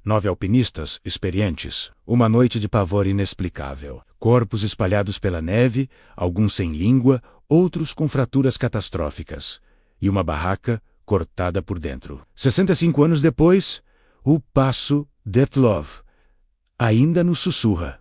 9 alpinistas, experientes. Uma noite de pavor inexplicável. Corpos espalhados pela neve, alguns sem língua, outros com fraturas catastróficas. E uma barraca cortada por dentro. 65 anos depois, o Passo Dyatlov ainda nos sussurra.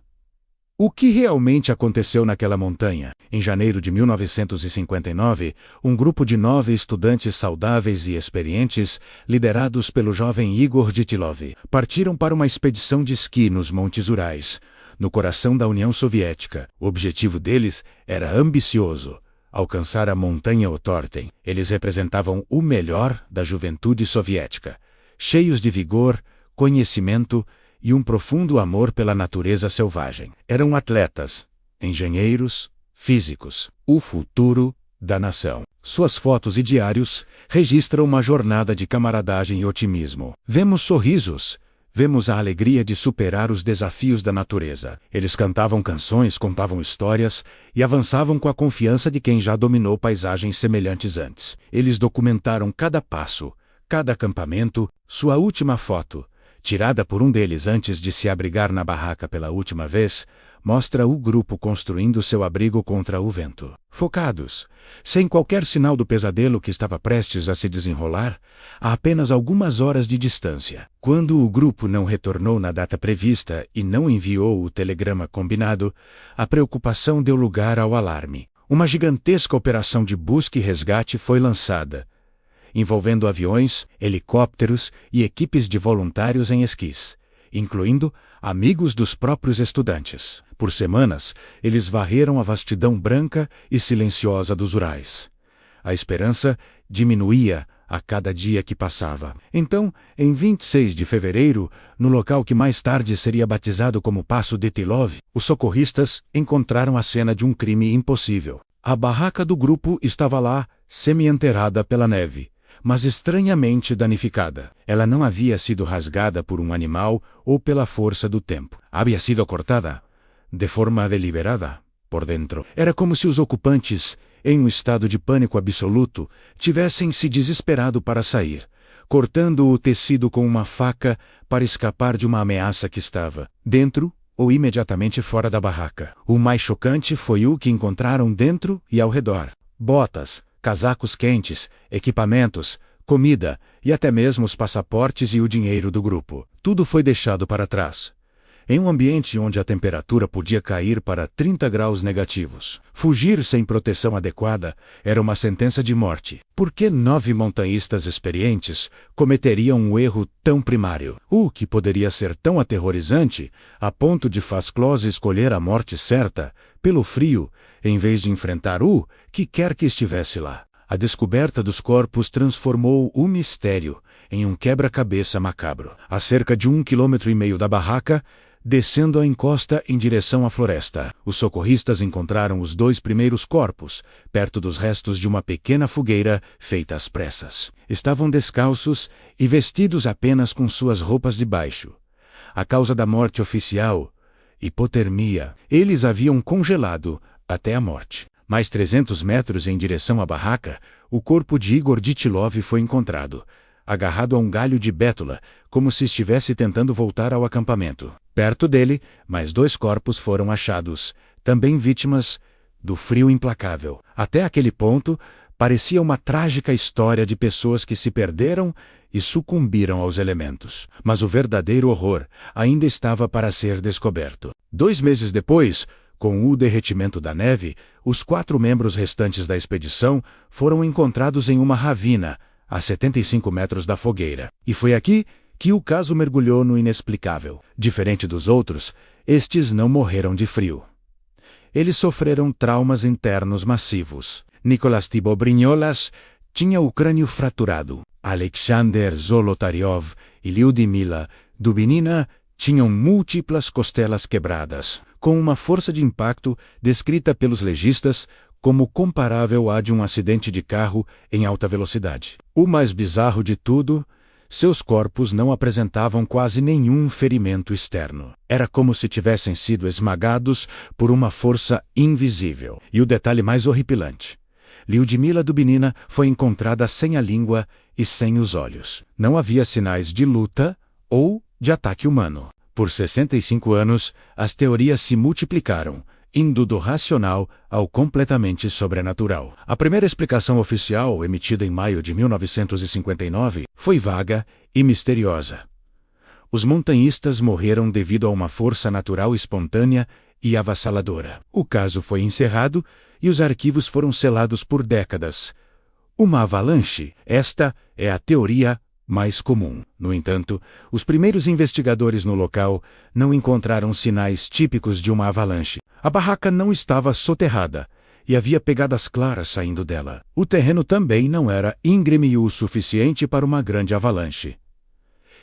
O que realmente aconteceu naquela montanha? Em janeiro de 1959, um grupo de 9 estudantes saudáveis e experientes, liderados pelo jovem Igor Dyatlov, partiram para uma expedição de esqui nos Montes Urais, no coração da União Soviética. O objetivo deles era ambicioso: alcançar a montanha Otorten. Eles representavam o melhor da juventude soviética, cheios de vigor, conhecimento e um profundo amor pela natureza selvagem. Eram atletas, engenheiros, físicos, o futuro da nação. Suas fotos e diários registram uma jornada de camaradagem e otimismo. Vemos sorrisos, vemos a alegria de superar os desafios da natureza. Eles cantavam canções, contavam histórias e avançavam com a confiança de quem já dominou paisagens semelhantes antes. Eles documentaram cada passo, cada acampamento. Sua última foto, tirada por um deles antes de se abrigar na barraca pela última vez, mostra o grupo construindo seu abrigo contra o vento. Focados, sem qualquer sinal do pesadelo que estava prestes a se desenrolar, a apenas algumas horas de distância. Quando o grupo não retornou na data prevista e não enviou o telegrama combinado, a preocupação deu lugar ao alarme. Uma gigantesca operação de busca e resgate foi lançada, envolvendo aviões, helicópteros e equipes de voluntários em esquis, incluindo amigos dos próprios estudantes. Por semanas, eles varreram a vastidão branca e silenciosa dos Urais. A esperança diminuía a cada dia que passava. Então, em 26 de fevereiro, no local que mais tarde seria batizado como Passo Dyatlov, os socorristas encontraram a cena de um crime impossível. A barraca do grupo estava lá, semi-enterrada pela neve, mas estranhamente danificada. Ela não havia sido rasgada por um animal ou pela força do tempo. Havia sido cortada, de forma deliberada, por dentro. Era como se os ocupantes, em um estado de pânico absoluto, tivessem se desesperado para sair, cortando o tecido com uma faca para escapar de uma ameaça que estava dentro ou imediatamente fora da barraca. O mais chocante foi o que encontraram dentro e ao redor: botas, casacos quentes, equipamentos, comida e até mesmo os passaportes e o dinheiro do grupo. Tudo foi deixado para trás, em um ambiente onde a temperatura podia cair para 30 graus negativos. Fugir sem proteção adequada era uma sentença de morte. Por que 9 montanhistas experientes cometeriam um erro tão primário? O que poderia ser tão aterrorizante a ponto de Vasklós escolher a morte certa, pelo frio, em vez de enfrentar o que quer que estivesse lá? A descoberta dos corpos transformou o mistério em um quebra-cabeça macabro. A cerca de 1,5 km da barraca, descendo a encosta em direção à floresta, os socorristas encontraram os 2 primeiros corpos, perto dos restos de uma pequena fogueira feita às pressas. Estavam descalços e vestidos apenas com suas roupas de baixo. A causa da morte oficial: hipotermia. Eles haviam congelado até a morte. Mais 300 metros em direção à barraca, o corpo de Igor Dyatlov foi encontrado, agarrado a um galho de bétula, como se estivesse tentando voltar ao acampamento. Perto dele, mais 2 corpos foram achados, também vítimas do frio implacável. Até aquele ponto, parecia uma trágica história de pessoas que se perderam e sucumbiram aos elementos. Mas o verdadeiro horror ainda estava para ser descoberto. 2 meses depois, com o derretimento da neve, os 4 membros restantes da expedição foram encontrados em uma ravina, a 75 metros da fogueira. E foi aqui que o caso mergulhou no inexplicável. Diferente dos outros, estes não morreram de frio. Eles sofreram traumas internos massivos. Nicolas Thibaut Brignolas tinha o crânio fraturado. Alexander Zolotaryov e Lyudmila Dubinina tinham múltiplas costelas quebradas, com uma força de impacto descrita pelos legistas como comparável à de um acidente de carro em alta velocidade. O mais bizarro de tudo: seus corpos não apresentavam quase nenhum ferimento externo. Era como se tivessem sido esmagados por uma força invisível. E o detalhe mais horripilante: Lyudmila Dubinina foi encontrada sem a língua e sem os olhos. Não havia sinais de luta ou de ataque humano. Por 65 anos, as teorias se multiplicaram, indo do racional ao completamente sobrenatural. A primeira explicação oficial, emitida em maio de 1959, foi vaga e misteriosa. Os montanhistas morreram devido a uma força natural espontânea e avassaladora. O caso foi encerrado e os arquivos foram selados por décadas. Uma avalanche, esta é a teoria mais comum. No entanto, os primeiros investigadores no local não encontraram sinais típicos de uma avalanche. A barraca não estava soterrada e havia pegadas claras saindo dela. O terreno também não era íngreme o suficiente para uma grande avalanche.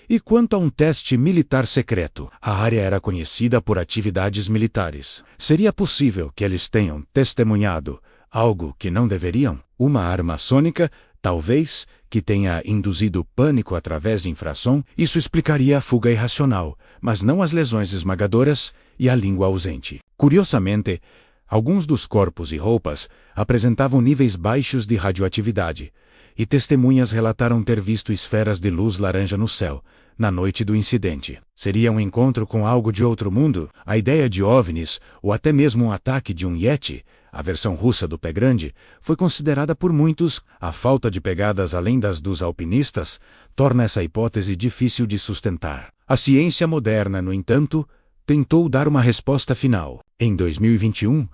E quanto a um teste militar secreto, a área era conhecida por atividades militares. Seria possível que eles tenham testemunhado algo que não deveriam? Uma arma sônica, talvez, que tenha induzido pânico através de infração? Isso explicaria a fuga irracional, mas não as lesões esmagadoras e a língua ausente. Curiosamente, alguns dos corpos e roupas apresentavam níveis baixos de radioatividade, e testemunhas relataram ter visto esferas de luz laranja no céu, na noite do incidente. Seria um encontro com algo de outro mundo? A ideia de OVNIs, ou até mesmo um ataque de um Yeti, a versão russa do pé grande, foi considerada por muitos. A falta de pegadas além das dos alpinistas torna essa hipótese difícil de sustentar. A ciência moderna, no entanto, tentou dar uma resposta final. Em 2021,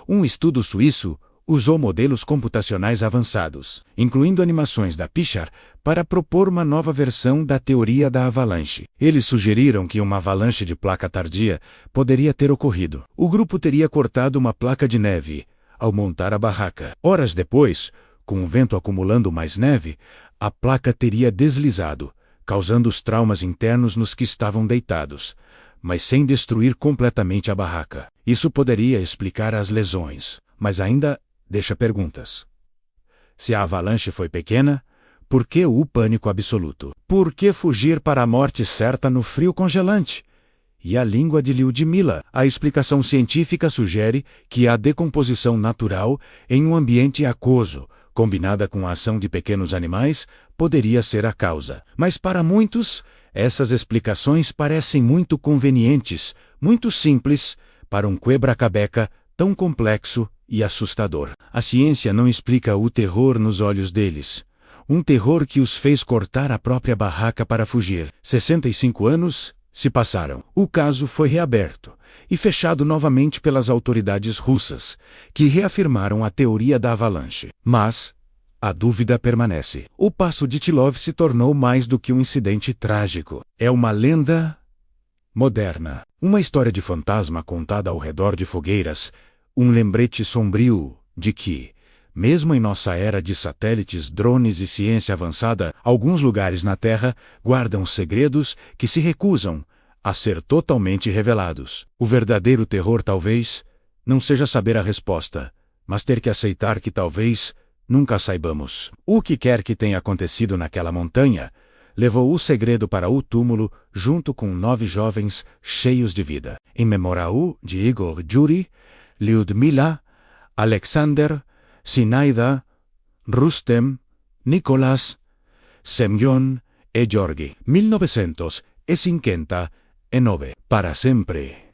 um estudo suíço usou modelos computacionais avançados, incluindo animações da Pixar, para propor uma nova versão da teoria da avalanche. Eles sugeriram que uma avalanche de placa tardia poderia ter ocorrido. O grupo teria cortado uma placa de neve ao montar a barraca. Horas depois, com o vento acumulando mais neve, a placa teria deslizado, causando os traumas internos nos que estavam deitados, mas sem destruir completamente a barraca. Isso poderia explicar as lesões, mas ainda deixa perguntas. Se a avalanche foi pequena, por que o pânico absoluto? Por que fugir para a morte certa no frio congelante? E a língua de Lyudmila? A explicação científica sugere que a decomposição natural em um ambiente aquoso, combinada com a ação de pequenos animais, poderia ser a causa. Mas para muitos, essas explicações parecem muito convenientes, muito simples, para um quebra-cabeça tão complexo e assustador. A ciência não explica o terror nos olhos deles. Um terror que os fez cortar a própria barraca para fugir. 65 anos se passaram. O caso foi reaberto e fechado novamente pelas autoridades russas, que reafirmaram a teoria da avalanche. Mas a dúvida permanece. O passo de Dyatlov se tornou mais do que um incidente trágico. É uma lenda moderna. Uma história de fantasma contada ao redor de fogueiras, um lembrete sombrio de que, mesmo em nossa era de satélites, drones e ciência avançada, alguns lugares na Terra guardam segredos que se recusam a ser totalmente revelados. O verdadeiro terror talvez não seja saber a resposta, mas ter que aceitar que talvez nunca saibamos. O que quer que tenha acontecido naquela montanha, levou o segredo para o túmulo junto com 9 jovens cheios de vida. Em memorial de Igor, Yuri, Lyudmila, Alexander, Sinaida, Rustem, Nicolas, Semyon e Georgi. 1959. Para sempre.